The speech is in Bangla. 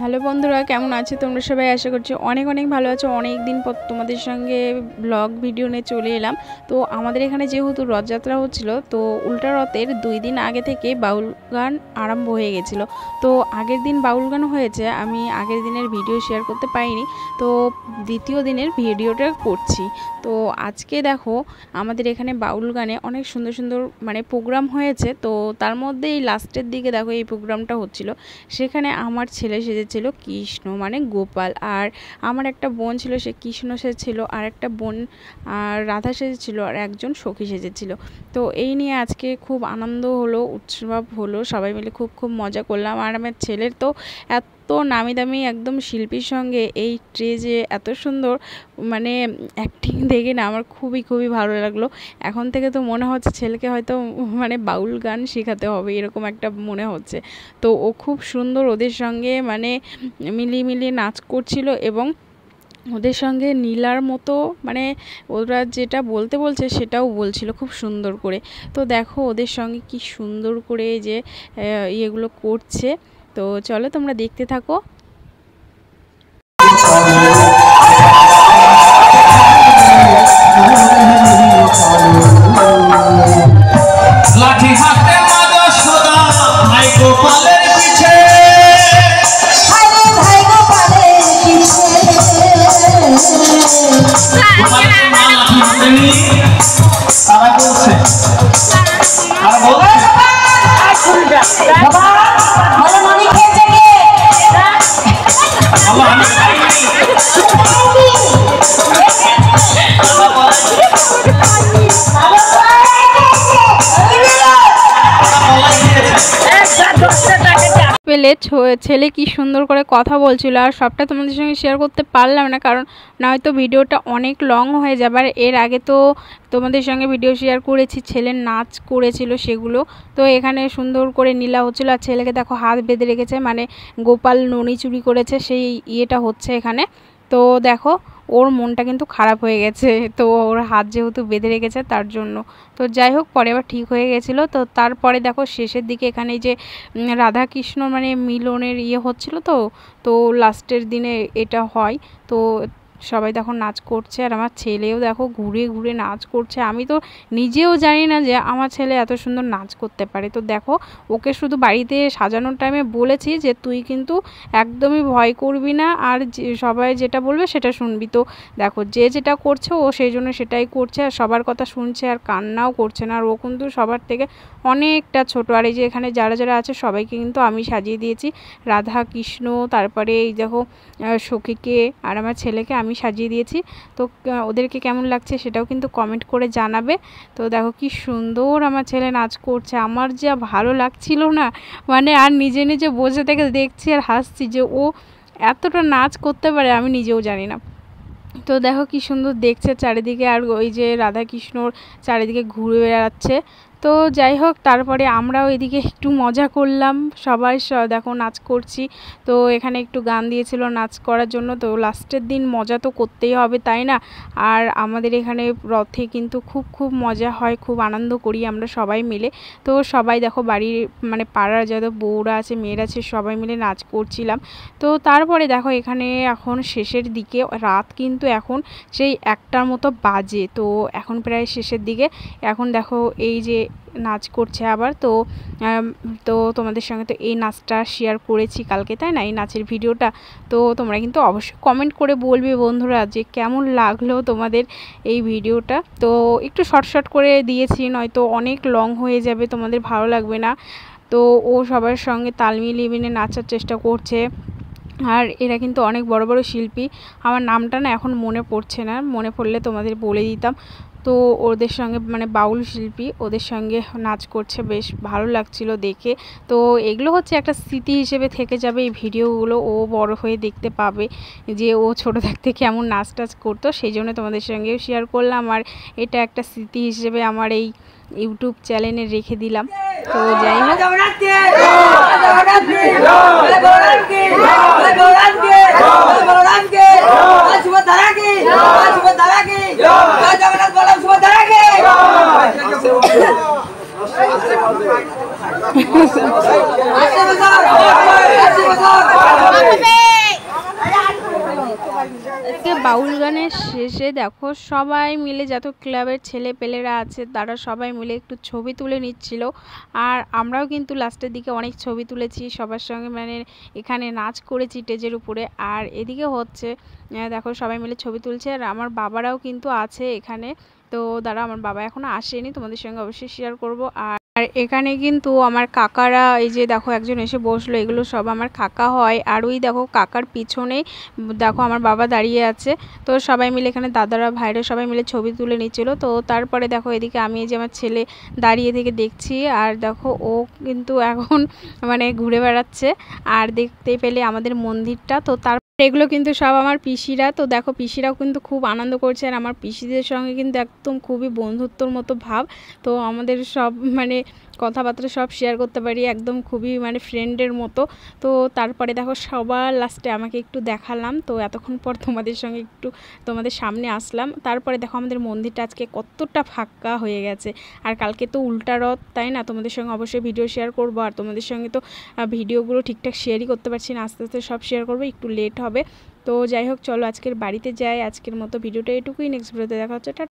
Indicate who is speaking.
Speaker 1: হ্যালো বন্ধুরা, কেমন আছো তোমরা সবাই? আশা করছি অনেক অনেক ভালো আছো। অনেক দিন পর তোমাদের সঙ্গে ব্লগ ভিডিও নিয়ে চলে এলাম। তো আমাদের এখানে যেহেতু রথযাত্রা হচ্ছিল, তো উল্টা রথের 2 দিন আগে থেকে বাউল গান আরম্ভ হয়ে গেছিলো। তো আগের দিন বাউল গান হয়েছে, আমি আগের দিনের ভিডিও শেয়ার করতে পারিনি, তো দ্বিতীয় দিনের ভিডিওটা করছি। তো আজকে দেখো আমাদের এখানে বাউল গানে অনেক সুন্দর সুন্দর প্রোগ্রাম হয়েছে। তো তার মধ্যে এই লাস্টের দিকে দেখো এই প্রোগ্রামটা হচ্ছিল। সেখানে আমার ছেলে সেজেছিল কৃষ্ণ গোপাল, আর আমার একটা বোন ছিল সে কৃষ্ণ সেজেছিল, আর একটা বোন আর রাধা সেজেছিল, আর একজন সখী সেজেছিল। তো এই নিয়ে আজকে খুব আনন্দ হলো, উৎসব হলো, সবাই মিলে খুব মজা করলাম। আর আমার ছেলের তো এত নামি দামি একদম শিল্পীর সঙ্গে এই স্টেজে এত সুন্দর অ্যাক্টিং দেখে না আমার খুবই ভালো লাগলো। এখন থেকে তো মনে হচ্ছে ছেলেকে হয়তো বাউল গান শেখাতে হবে, এরকম একটা মনে হচ্ছে। তো ও খুব সুন্দর ওদের সঙ্গে মিলিয়ে নাচ করছিল, এবং ওদের সঙ্গে নীলার মতো ওরা যেটা বলতে বলছে সেটাও বলছিল খুব সুন্দর করে। তো দেখো ওদের সঙ্গে কি সুন্দর করে যে ইয়েগুলো করছে। তো চলো তোমরা দেখতে থাকো। পেলে ছেলে কি সুন্দর করে কথা বলছিল, আর সবটা তোমাদের সঙ্গে শেয়ার করতে পারলাম না, কারণ নয়তো ভিডিওটা অনেক লং হয়ে যাবে। আর এর আগে তো তোমাদের সঙ্গে ভিডিও শেয়ার করেছি, ছেলের নাচ করেছিল সেগুলো। তো এখানে সুন্দর করে নীলা হচ্ছিল, আর ছেলেকে দেখো হাত বেঁধে রেখেছে, গোপাল ননি চুরি করেছে সেই ইয়েটা হচ্ছে এখানে। তো দেখো ওর মনটা কিন্তু খারাপ হয়ে গেছে, তো ওর হাত যেহেতু বেঁধে রেখেছে তার জন্য। তো যাই হোক, পরে আবার ঠিক হয়ে গেছিলো। তো তারপরে দেখো শেষের দিকে এখানে যে রাধা কৃষ্ণ মিলনের ইয়ে হচ্ছিল, তো লাস্টের দিনে এটা হয়। তো সবাই দেখো নাচ করছে, আর আমার ছেলেও দেখো ঘুরে নাচ করছে। আমি তো নিজেও জানি না যে আমার ছেলে এত সুন্দর নাচ করতে পারে। তো দেখো ওকে শুধু বাড়িতে সাজানোর টাইমে বলেছি যে তুই কিন্তু একদমই ভয় করবি না, আর সবাই যেটা বলবে সেটা শুনবি। তো দেখো যে যেটা করছে ও সেই জন্য সেটাই করছে, আর সবার কথা শুনছে, আর কান্নাও করছে না। আর ও কিন্তু সবার থেকে অনেকটা ছোট। আর এই যে এখানে যারা আছে সবাইকে কিন্তু আমি সাজিয়ে দিয়েছি, রাধা কৃষ্ণ, তারপরে এই দেখো সখীকে আর আমার ছেলেকে আমি সাজিয়ে দিয়েছি। তো ওদেরকে কেমন লাগছে সেটাও কিন্তু কমেন্ট করে জানাবে। তো দেখো কি সুন্দর আমার ছেলে নাচ করছে, আমার যা ভালো লাগছিল না, আর নিজে বসে থেকে দেখছি আর হাসছি যে ও এতটা নাচ করতে পারে, আমি নিজেও জানি না। তো দেখো কি সুন্দর দেখছে চারিদিকে, আর ওই যে রাধা কৃষ্ণর চারিদিকে ঘুরে বেড়াচ্ছে। তো যাই হোক, তারপরে আমরাও এদিকে একটু মজা করলাম, সবাই দেখো নাচ করছি। তো এখানে একটু গান দিয়েছিল নাচ করার জন্য। তো লাস্টের দিন মজা তো করতেই হবে, তাই না? আর আমাদের এখানে রথে কিন্তু খুব মজা হয়, খুব আনন্দ করি আমরা সবাই মিলে। তো সবাই দেখো বাড়ির পাড়ার যত বউরা আছে, মেয়েরা আছে, সবাই মিলে নাচ করছিলাম। তো তারপরে দেখো এখানে এখন শেষের দিকে, রাত কিন্তু এখন সেই 1টার মতো বাজে। তো এখন প্রায় শেষের দিকে, এখন দেখো এই যে নাচ করছে আবার। তো তোমাদের সঙ্গে তো এই নাচটা শেয়ার করেছি কালকে, তাই না, এই নাচের ভিডিওটা। তো তোমরা কিন্তু অবশ্যই কমেন্ট করে বলবে বন্ধুরা যে কেমন লাগলো তোমাদের এই ভিডিওটা। তো একটু শর্ট করে দিয়েছি, নয়তো অনেক লং হয়ে যাবে, তোমাদের ভালো লাগবে না। তো ও সবার সঙ্গে তাল মিলিয়ে নাচার চেষ্টা করছে, আর এরা কিন্তু অনেক বড় শিল্পী। আমার নামটা না এখন মনে পড়ছে না, মনে পড়লে তোমাদের বলে দিতাম। তো ওদের সঙ্গে বাউল শিল্পী ওদের সঙ্গে নাচ করছে, বেশ ভালো লাগছিল দেখে। তো এগুলো হচ্ছে একটা স্মৃতি হিসেবে থেকে যাবে এই ভিডিওগুলো, ও বড় হয়ে দেখতে পাবে যে ও ছোটো থাকতে কেমন নাচ টাচ করতো, সেই জন্য তোমাদের সঙ্গেও শেয়ার করলাম। আর এটা একটা স্মৃতি হিসেবে আমার এই ইউটিউব চ্যানেলে রেখে দিলাম। তো যাই হোক,
Speaker 2: Así
Speaker 1: বাউল গানের শেষে দেখো সবাই মিলে যত ক্লাবের ছেলে পেলেরা আছে তারা সবাই মিলে একটু ছবি তুলে নিচ্ছিল। আর আমরাও কিন্তু লাস্টের দিকে অনেক ছবি তুলেছি সবার সঙ্গে, মানে এখানে নাচ করেছি স্টেজের উপরে। আর এদিকে হচ্ছে দেখো সবাই মিলে ছবি তুলছে। আর আমার বাবারাও কিন্তু আছে এখানে। তো দাঁড়া, আমার বাবা এখনো আসেনি, তোমাদের সঙ্গে অবশ্যই শেয়ার করব। আর এখানে কিন্তু আমার কাকারা, এই যে দেখো একজন এসে বসলো, এগুলো সব আমার কাকা হয়। আর ওই দেখো কাকার পিছনেই দেখো আমার বাবা দাঁড়িয়ে আছে। তো সবাই মিলে এখানে দাদারা ভাইরা সবাই মিলে ছবি তুলে নিচ্ছিল। তো তারপরে দেখো এদিকে আমি, এই যে আমার ছেলে দাঁড়িয়ে থেকে দেখছি। আর দেখো ও কিন্তু এখন মানে ঘুরে বেড়াচ্ছে। আর দেখতে পেলে আমাদের মন্দিরটা, তো তার এগুলো কিন্তু সব আমার পিসিরা। তো দেখো পিসিরাও কিন্তু খুব আনন্দ করছে। আর আমার পিসিদের সঙ্গে কিন্তু একদম খুবই বন্ধুত্বর মতো ভাব। তো আমাদের সব মানে কথাবার্তা সব শেয়ার করতে পারি, একদম খুবই মানে ফ্রেন্ডের মতো। তো তারপরে দেখো সবার লাস্টে আমাকে একটু দেখালাম। তো এতক্ষণ পর তোমাদের সঙ্গে একটু তোমাদের সামনে আসলাম। তারপরে দেখো আমাদের মন্দিরটা আজকে কতটা ফাঁকা হয়ে গেছে। আর কালকে তো উল্টা রথ, তাই না? তোমাদের সঙ্গে অবশ্যই ভিডিও শেয়ার করবো। আর তোমাদের সঙ্গে তো ভিডিওগুলো ঠিকঠাক শেয়ারই করতে পারছি না, আস্তে আস্তে সব শেয়ার করবো, একটু লেট হবে। তো যাই হোক, চলো আজকের বাড়িতে যাই। আজকের মতো ভিডিওটা এটুকুই, নেক্সট ভিডিওতে দেখা হচ্ছে।